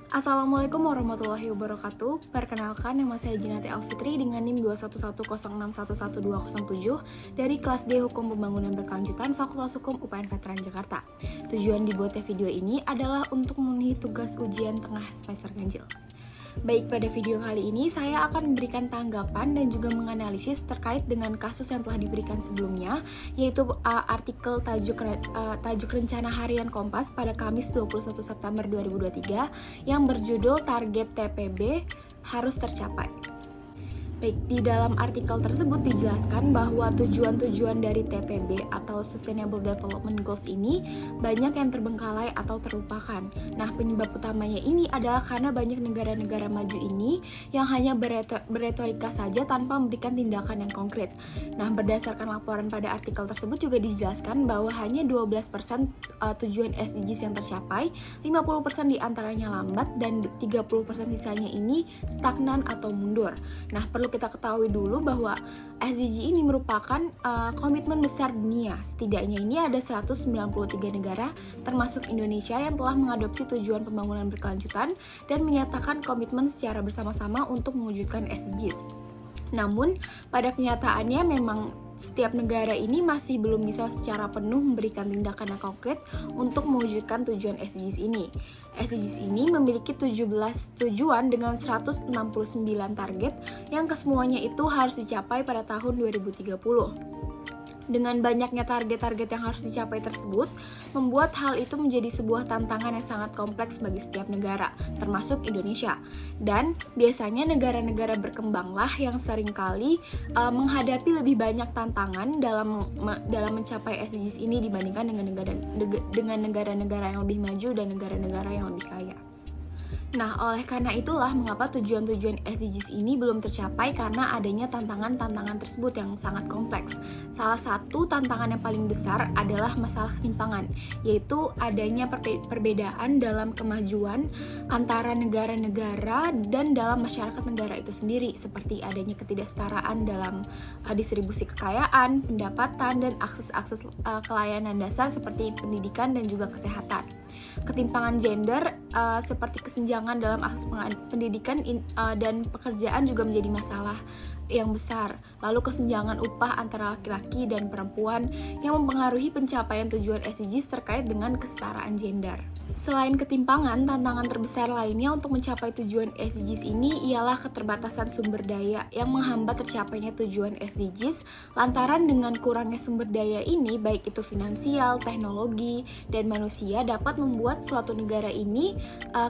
Assalamualaikum warahmatullahi wabarakatuh. Perkenalkan, nama saya Jinati Alfitri dengan NIM 21106111207 dari kelas D Hukum Pembangunan Berkelanjutan Fakultas Hukum UPN Veteran Jakarta. Tujuan dibuatnya video ini adalah untuk memenuhi tugas ujian tengah semester ganjil. Baik, pada video kali ini saya akan memberikan tanggapan dan juga menganalisis terkait dengan kasus yang telah diberikan sebelumnya, yaitu artikel tajuk Rencana Harian Kompas pada Kamis 21 September 2023 yang berjudul Target TPB Harus Tercapai. Baik, di dalam artikel tersebut dijelaskan bahwa tujuan-tujuan dari TPB atau Sustainable Development Goals ini banyak yang terbengkalai atau terlupakan. Nah, penyebab utamanya ini adalah karena banyak negara-negara maju ini yang hanya beretorika saja tanpa memberikan tindakan yang konkret. Nah, berdasarkan laporan pada artikel tersebut juga dijelaskan bahwa hanya 12% tujuan SDGs yang tercapai, 50% diantaranya lambat, dan 30% sisanya ini stagnan atau mundur. Nah, perlu kita ketahui dulu bahwa SDG ini merupakan komitmen besar dunia. Setidaknya ini ada 193 negara termasuk Indonesia yang telah mengadopsi tujuan pembangunan berkelanjutan dan menyatakan komitmen secara bersama-sama untuk mewujudkan SDGs. Namun, pada kenyataannya memang setiap negara ini masih belum bisa secara penuh memberikan tindakan yang konkret untuk mewujudkan tujuan SDGs ini. SDGs ini memiliki 17 tujuan dengan 169 target yang kesemuanya itu harus dicapai pada tahun 2030. Dengan banyaknya target-target yang harus dicapai tersebut, membuat hal itu menjadi sebuah tantangan yang sangat kompleks bagi setiap negara, termasuk Indonesia. Dan biasanya negara-negara berkembanglah yang seringkali menghadapi lebih banyak tantangan dalam mencapai SDGs ini dibandingkan dengan negara-negara yang lebih maju dan negara-negara yang lebih kaya. Nah, oleh karena itulah mengapa tujuan-tujuan SDGs ini belum tercapai karena adanya tantangan-tantangan tersebut yang sangat kompleks. Salah satu tantangan yang paling besar adalah masalah ketimpangan, yaitu adanya perbedaan dalam kemajuan antara negara-negara dan dalam masyarakat negara itu sendiri, seperti adanya ketidaksetaraan dalam distribusi kekayaan, pendapatan, dan akses-akses kelayanan dasar seperti pendidikan dan juga kesehatan. Ketimpangan gender seperti kesenjangan dalam akses pendidikan dan pekerjaan juga menjadi masalah yang besar. Lalu kesenjangan upah antara laki-laki dan perempuan yang mempengaruhi pencapaian tujuan SDGs terkait dengan kesetaraan gender. Selain ketimpangan, tantangan terbesar lainnya untuk mencapai tujuan SDGs ini ialah keterbatasan sumber daya yang menghambat tercapainya tujuan SDGs lantaran dengan kurangnya sumber daya ini, baik itu finansial, teknologi, dan manusia, dapat membuat suatu negara ini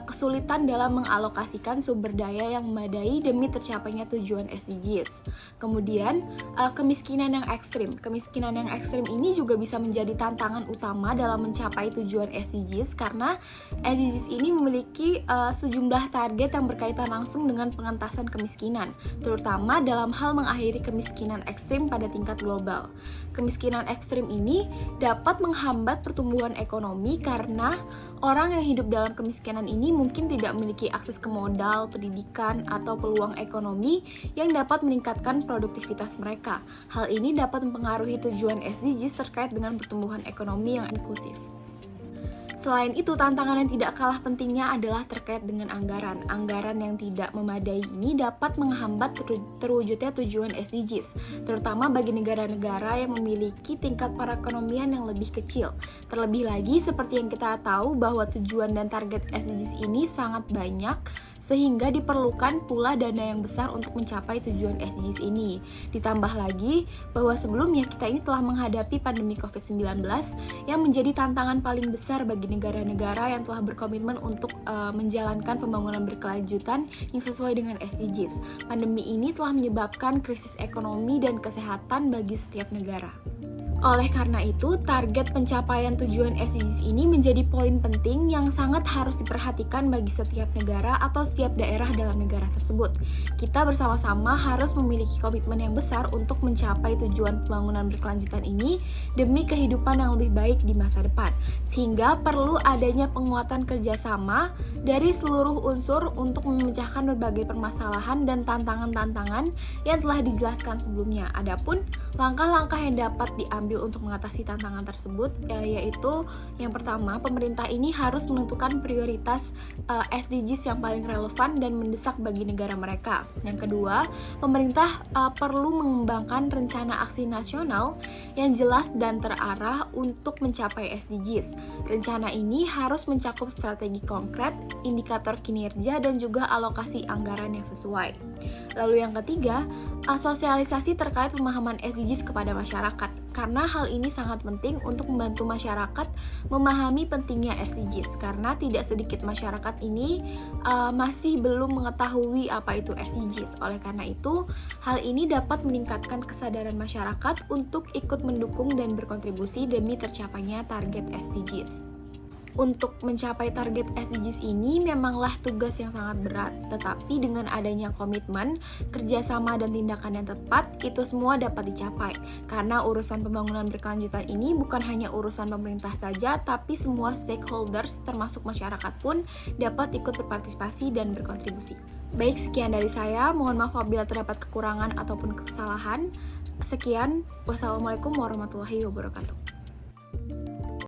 kesulitan dalam mengalokasikan sumber daya yang memadai demi tercapainya tujuan SDGs. Kemudian, kemiskinan yang ekstrim. Kemiskinan yang ekstrim ini juga bisa menjadi tantangan utama dalam mencapai tujuan SDGs karena SDGs ini memiliki sejumlah target yang berkaitan langsung dengan pengentasan kemiskinan, terutama dalam hal mengakhiri kemiskinan ekstrim pada tingkat global. Kemiskinan ekstrim ini dapat menghambat pertumbuhan ekonomi karena orang yang hidup dalam kemiskinan ini mungkin tidak memiliki akses ke modal, pendidikan, atau peluang ekonomi yang dapat meningkatkan produktivitas mereka. Hal ini dapat mempengaruhi tujuan SDGs terkait dengan pertumbuhan ekonomi yang inklusif. Selain itu, tantangan yang tidak kalah pentingnya adalah terkait dengan anggaran. Anggaran yang tidak memadai ini dapat menghambat terwujudnya tujuan SDGs, terutama bagi negara-negara yang memiliki tingkat perekonomian yang lebih kecil. Terlebih lagi, seperti yang kita tahu bahwa tujuan dan target SDGs ini sangat banyak, sehingga diperlukan pula dana yang besar untuk mencapai tujuan SDGs ini. Ditambah lagi bahwa sebelumnya kita ini telah menghadapi pandemi COVID-19 yang menjadi tantangan paling besar bagi negara-negara yang telah berkomitmen untuk menjalankan pembangunan berkelanjutan yang sesuai dengan SDGs. Pandemi ini telah menyebabkan krisis ekonomi dan kesehatan bagi setiap negara. Oleh karena itu, target pencapaian tujuan SDGs ini menjadi poin penting yang sangat harus diperhatikan bagi setiap negara atau setiap daerah dalam negara tersebut. Kita bersama-sama harus memiliki komitmen yang besar untuk mencapai tujuan pembangunan berkelanjutan ini demi kehidupan yang lebih baik di masa depan. Sehingga perlu adanya penguatan kerjasama dari seluruh unsur untuk memecahkan berbagai permasalahan dan tantangan-tantangan yang telah dijelaskan sebelumnya. Adapun Langkah-langkah yang dapat diambil untuk mengatasi tantangan tersebut yaitu yang pertama, pemerintah ini harus menentukan prioritas SDGs yang paling relevan dan mendesak bagi negara mereka. Yang kedua, pemerintah perlu mengembangkan rencana aksi nasional yang jelas dan terarah untuk mencapai SDGs. Rencana ini harus mencakup strategi konkret, indikator kinerja, dan juga alokasi anggaran yang sesuai. Lalu yang ketiga, sosialisasi terkait pemahaman SDGs kepada masyarakat, karena hal ini sangat penting untuk membantu masyarakat memahami pentingnya SDGs, karena tidak sedikit masyarakat ini masih belum mengetahui apa itu SDGs. Oleh karena itu, hal ini dapat meningkatkan kesadaran masyarakat untuk ikut mendukung dan berkontribusi demi tercapainya target SDGs. Untuk mencapai target SDGs ini memanglah tugas yang sangat berat, tetapi dengan adanya komitmen, kerjasama, dan tindakan yang tepat, itu semua dapat dicapai. Karena urusan pembangunan berkelanjutan ini bukan hanya urusan pemerintah saja, tapi semua stakeholders, termasuk masyarakat pun, dapat ikut berpartisipasi dan berkontribusi. Baik, sekian dari saya. Mohon maaf apabila terdapat kekurangan ataupun kesalahan. Sekian, wassalamualaikum warahmatullahi wabarakatuh.